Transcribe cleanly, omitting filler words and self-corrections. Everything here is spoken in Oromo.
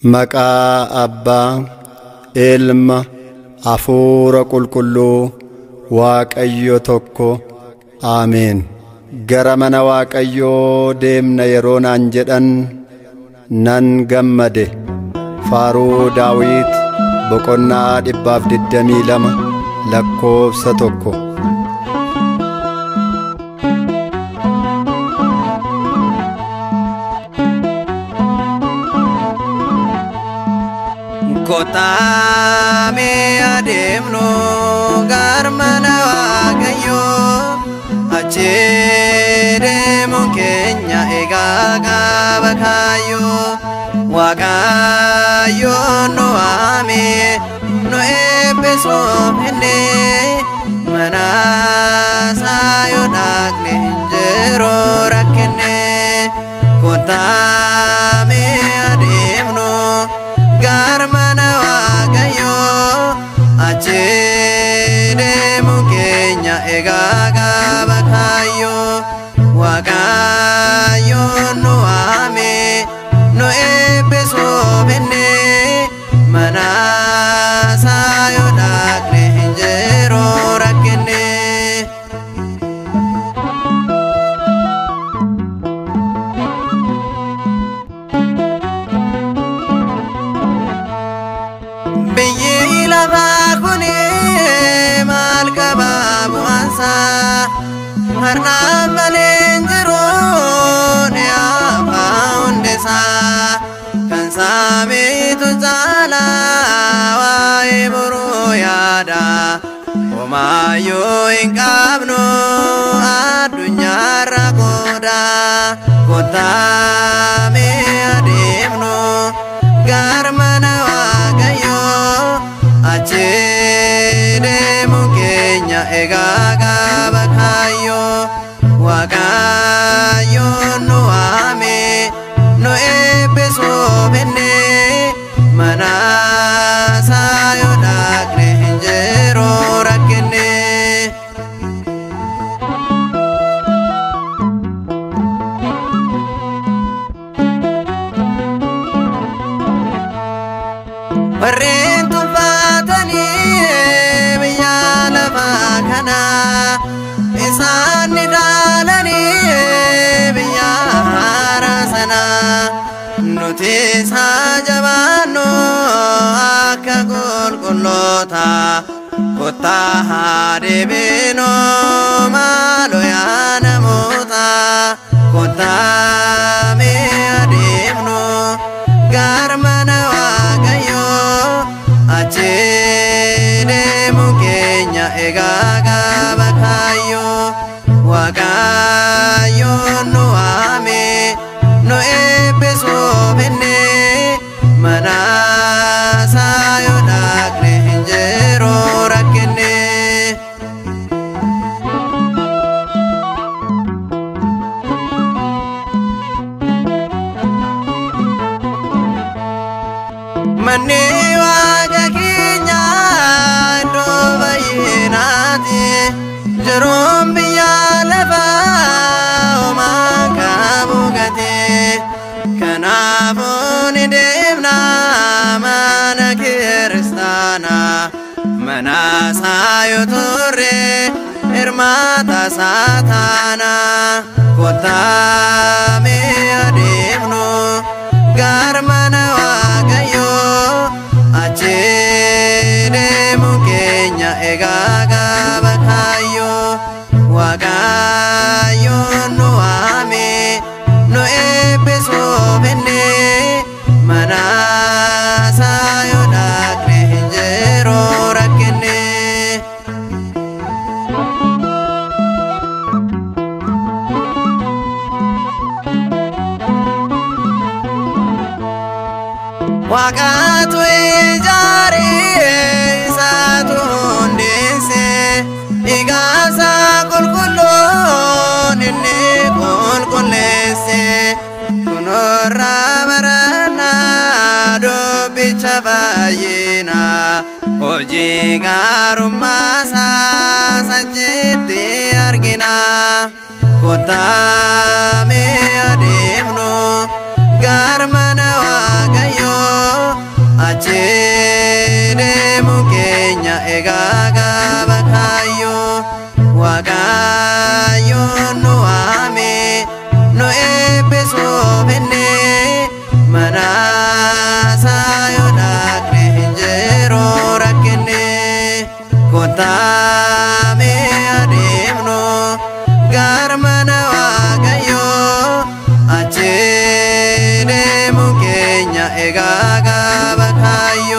Maqaa Abbaa, Ilma, Hafuura Qulqulluu, Waaqayyo tokko. Ameen. Gara mana Waaqayyoo deemna yeroo naan jedhan nan gammade. Faaruu Daawit boqonnaa 122 lakkoofsa 1. Kotame ademno gar mana Waaqayyo achede mukenya egaga bakayo Waaqayyo no ame no epeso hende mana sayo dagne jero rakene kotame ademno gar mana Waaqayyo achede mukenya egaga bakayo Waaqayyo no ame no epeso bene mana sayo dagne jero rakene Harna malenjero ne apaunde sa kansame tu jala wae buru yada omayo ingabno adunya ragoda kotame ademno garmana Waaqayyo achede mukenya egaga bakayo Waaqayyo no ame no epeso bene mana sayo dagne jero rakene Parentu fatani biyala bakana isani dalani biyara sana nuti sajabano akagol kolota kota hadebino malo yana mota kota me ademno garmana Waaqayyo achede mukenya egaga bakayo Waaqayyo no ame no epeso bene mana sayo dagne jero rakene Mane Waaqayyo do bayinati jerom biyalaba omakabugate kanafun demna mana kiristana mana sayo turre irmata satana kotame ademno garmana Waaqayyo achede mukenya egaga bakayo Waaqayyo no ame no epeso bene mana sayo dagne jero rakene Wakatu ijari satu ndese igasa kulkulo nini kulkulese kunora marana do bichabayina oji garumasa sajiti argina kotame ademno garmana Waaqayyo keenya egaa gaba kaayyo